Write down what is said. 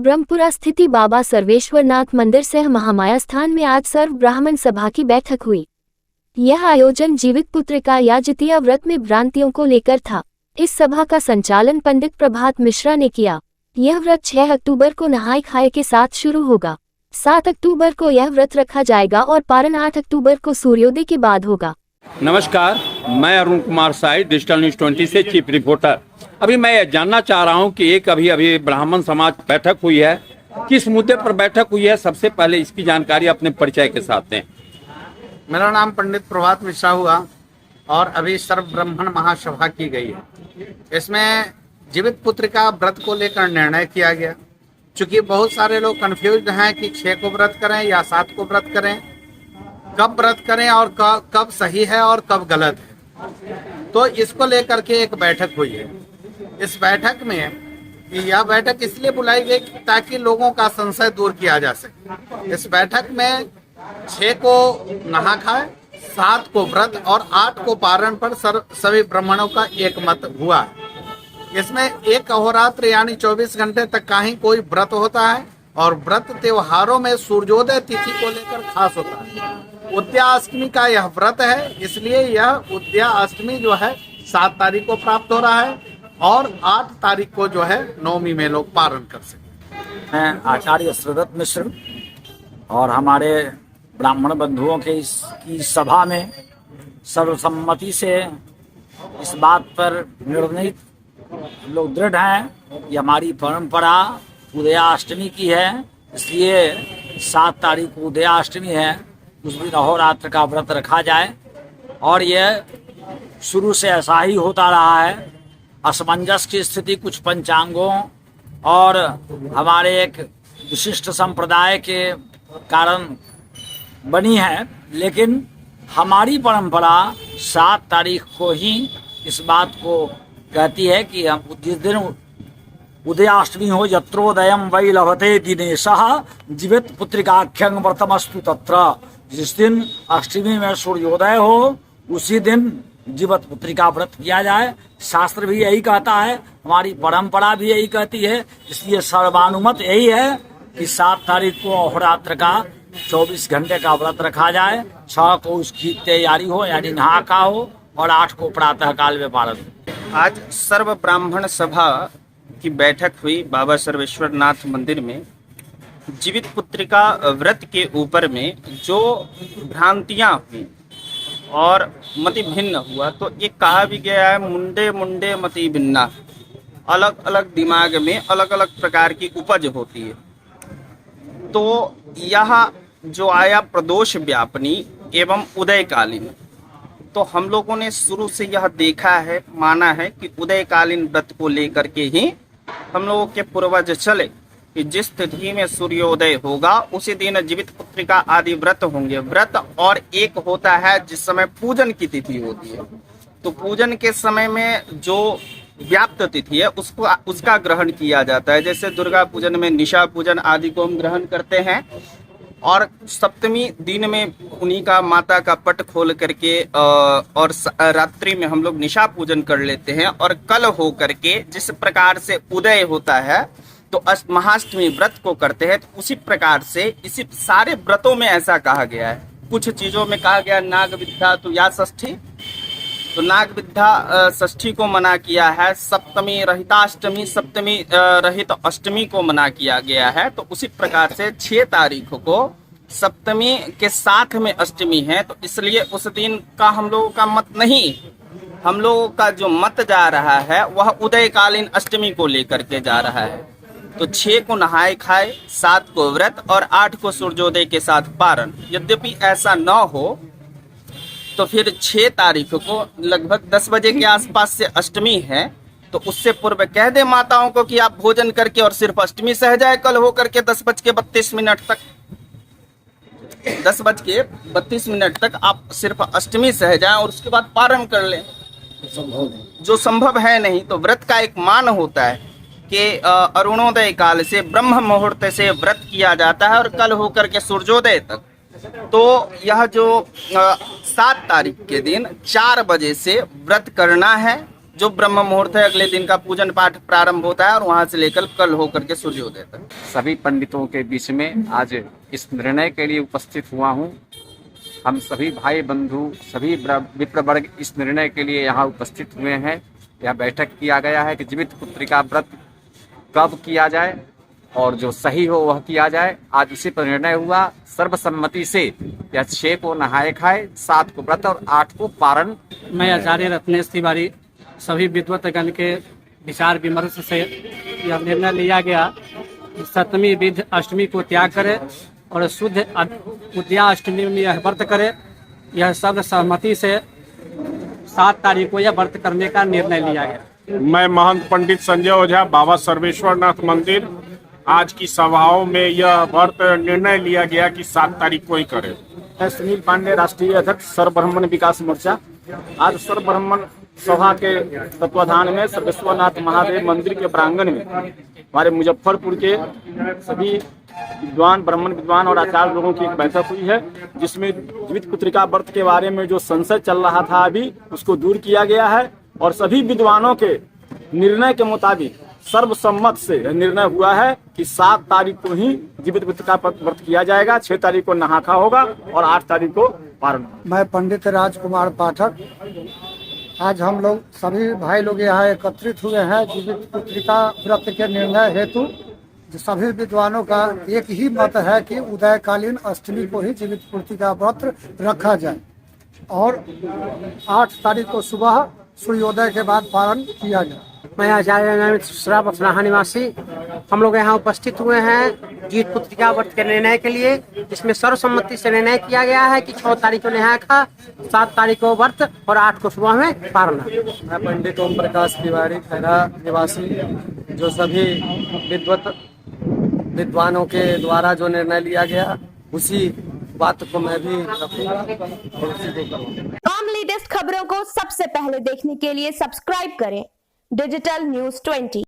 ब्रह्मपुरा स्थिति बाबा सर्वेश्वरनाथ मंदिर सह महामाया स्थान में आज सर्व ब्राह्मण सभा की बैठक हुई। यह आयोजन जीवित पुत्रिका या जितिया व्रत में भ्रांतियों को लेकर था। इस सभा का संचालन पंडित प्रभात मिश्रा ने किया। यह व्रत 6 अक्टूबर को नहाय खाए के साथ शुरू होगा। 7 अक्टूबर को यह व्रत रखा जाएगा और पारण 8 अक्टूबर को सूर्योदय के बाद होगा। नमस्कार, मैं अरुण कुमार साई, डिजिटल न्यूज 20 से चीफ रिपोर्टर। अभी मैं जानना चाह रहा हूं कि एक अभी ब्राह्मण समाज बैठक हुई है, किस मुद्दे पर बैठक हुई है? सबसे पहले इसकी जानकारी अपने परिचय के साथ दें। मेरा नाम पंडित प्रभात मिश्रा हुआ और अभी सर्व ब्राह्मण महासभा की गई है। इसमें जीवित पुत्रिका व्रत को लेकर निर्णय किया गया। चूंकि बहुत सारे लोग कंफ्यूज हैं कि 6 को व्रत करें या 7 को व्रत करें, कब व्रत करें और कब सही है और कब गलत है, तो इसको लेकर के एक बैठक हुई है। इस बैठक में यह बैठक इसलिए बुलाई गई ताकि लोगों का संशय दूर किया जा सके। इस बैठक में 6 को नहा खाए, 7 को व्रत और 8 को पारण पर सभी ब्राह्मणों का एक मत हुआ है। इसमें एक अहोरात्र यानी 24 घंटे तक का ही कोई व्रत होता है और व्रत त्योहारों में सूर्योदय तिथि को लेकर खास होता है। उद्या अष्टमी का यह व्रत है, इसलिए यह उद्या अष्टमी जो है 7 तारीख को प्राप्त हो रहा है और 8 तारीख को जो है नवमी में लोग पारण कर सकें। मैं आचार्य श्रीदत्त मिश्र और हमारे ब्राह्मण बंधुओं के की सभा में सर्वसम्मति से इस बात पर निर्णय लोग दृढ़ हैं। ये हमारी परंपरा उदयाष्टमी की है, इसलिए 7 तारीख को उदयाष्टमी है, उस दिन अहोरात्र का व्रत रखा जाए। और यह शुरू से ऐसा ही होता रहा है। असमंजस की स्थिति कुछ पंचांगों और हमारे एक विशिष्ट संप्रदाय के कारण बनी है, लेकिन हमारी परंपरा 7 तारीख को ही इस बात को कहती है कि हम जिस दिन उदयाष्टमी हो, यत्रोदयम वै लभते दिनेशः जीवित पुत्रिकाख्यं व्रतमस्तु तत्र। जिस दिन अष्टमी में सूर्योदय हो उसी दिन जीवित पुत्रिका व्रत किया जाए। शास्त्र भी यही कहता है, हमारी परंपरा भी यही कहती है, इसलिए सर्वानुमत यही है कि 7 तारीख को अहोरात्र का 24 घंटे का व्रत रखा जाए। 6 को उसकी तैयारी हो यानी नहा का हो और 8 को प्रातः काल में पारण। आज सर्व ब्राह्मण सभा की बैठक हुई बाबा सर्वेश्वरनाथ मंदिर में। जीवित पुत्रिका व्रत के ऊपर में जो भ्रांतियां हुई और मति भिन्न हुआ, तो एक कहा भी गया है, मुंडे मुंडे मति भिन्ना। अलग अलग दिमाग में अलग अलग प्रकार की उपज होती है। तो यह जो आया प्रदोष व्यापनी एवं उदयकालीन, तो हम लोगों ने शुरू से यह देखा है, माना है कि उदयकालीन व्रत को लेकर के ही हम लोगों के पूर्वज चले कि जिस तिथि में सूर्योदय होगा उसी दिन जीवित पुत्रिका आदि व्रत होंगे। व्रत और एक होता है जिस समय पूजन की तिथि होती है, तो पूजन के समय में जो व्याप्त तिथि है उसका ग्रहण किया जाता है। जैसे दुर्गा पूजन में निशा पूजन आदि को हम ग्रहण करते हैं और सप्तमी दिन में उन्हीं का माता का पट खोल करके और रात्रि में हम लोग निशा पूजन कर लेते हैं। और कल हो करके जिस प्रकार से उदय होता है तो महाअष्टमी व्रत को करते हैं। तो उसी प्रकार से इसी सारे व्रतों में ऐसा कहा गया है। कुछ चीजों में कहा गया नाग विद्या तो या षष्ठी, तो नाग विद्या षष्ठी को मना किया है। सप्तमी रहिताष्टमी, सप्तमी रहित अष्टमी को मना किया गया है। तो उसी प्रकार से 6 तारीख को सप्तमी के साथ में अष्टमी है, तो इसलिए उस दिन का हम लोगों का मत नहीं, हम लोगों का जो मत जा रहा है वह उदयकालीन अष्टमी को लेकर के जा रहा है। तो 6 को नहाए खाए, 7 को व्रत और 8 को सूर्योदय के साथ पारण। यद्यपि ऐसा न हो तो फिर 6 तारीख को लगभग 10 बजे के आसपास से अष्टमी है, तो उससे पूर्व कह दे माताओं को कि आप भोजन करके और सिर्फ अष्टमी सह जाए। कल हो करके 10:32 तक 10:32 तक आप सिर्फ अष्टमी सह जाएं और उसके बाद पारण कर लें। जो संभव है नहीं, तो व्रत का एक मान होता है कि अरुणोदय काल से ब्रह्म मुहूर्त से व्रत किया जाता है और कल होकर के सूर्योदय तक। तो यह जो 7 तारीख के दिन 4 बजे से व्रत करना है, जो ब्रह्म मुहूर्त है अगले दिन का पूजन पाठ प्रारंभ होता है और वहां से लेकर कल होकर के सूर्योदय तक। सभी पंडितों के बीच में आज इस निर्णय के लिए उपस्थित हुआ हूँ। हम सभी भाई बंधु सभी विप्र वर्ग इस निर्णय के लिए यहाँ उपस्थित हुए हैं। यह बैठक किया गया है कि जीवित पुत्रिका व्रत कब किया जाए और जो सही हो वह किया जाए। आज इसी पर निर्णय हुआ सर्वसम्मति से। यह 6 को नहाए खाए, 7 को व्रत और 8 को पारण। मैं आचार्य रत्नेश तिवारी सभी विद्वतगण के विचार विमर्श से यह निर्णय लिया गया कि 7वीं विधि अष्टमी को त्याग करे और शुद्ध उद्या अष्टमी में यह व्रत करे। यह सर्वसम्मति से 7 तारीख को यह व्रत करने का निर्णय लिया गया। मैं महंत पंडित संजय ओझा, बाबा सर्वेश्वरनाथ मंदिर, आज की सभाओं में यह व्रत निर्णय लिया गया कि 7 तारीख को ही करें। मैं सुनील पांडे, राष्ट्रीय अध्यक्ष सर्व ब्राह्मण विकास मोर्चा। आज सर्व ब्राह्मण सभा के तत्वाधान में सर्वेश्वरनाथ महादेव मंदिर के प्रांगण में हमारे मुजफ्फरपुर के सभी विद्वान, ब्राह्मण विद्वान और आचार्य लोगों की एक बैठक हुई है, जिसमें जीवित पुत्रिका व्रत के बारे में जो संशय चल रहा था अभी उसको दूर किया गया है और सभी विद्वानों के निर्णय के मुताबिक सर्वसम्मत से निर्णय हुआ है कि 7 तारीख को ही जीवित पुत्रिका व्रत किया जाएगा, 6 तारीख को नहाखा होगा और 8 तारीख को पारण। मैं पंडित राजकुमार पाठक। आज हम लोग सभी भाई लोग यहाँ एकत्रित हुए हैं जीवित पुत्रिका व्रत के निर्णय हेतु। सभी विद्वानों का एक ही मत है कि उदयकालीन अष्टमी को ही जीवित पुत्रिका व्रत रखा जाए और 8 तारीख को सुबह सूर्योदय के बाद पारण किया जाए। मैं आचार्य श्रावक निवासी। हम लोग यहाँ उपस्थित हुए हैं जीवित पुत्रिका व्रत के निर्णय के लिए, जिसमें सर्वसम्मति से निर्णय किया गया है कि 6 तारीख को नहाय खा, 7 तारीख को व्रत और 8 को सुबह में पारण। मैं पंडित ओम प्रकाश तिवारी, खैरा निवासी। जो सभी विद्वानों के द्वारा जो निर्णय लिया गया उसी बात को मैं भी रखूंगा और उसी को करूंगा। तमाम लेटेस्ट खबरों को सबसे पहले देखने के लिए सब्सक्राइब करें डिजिटल न्यूज़ 20।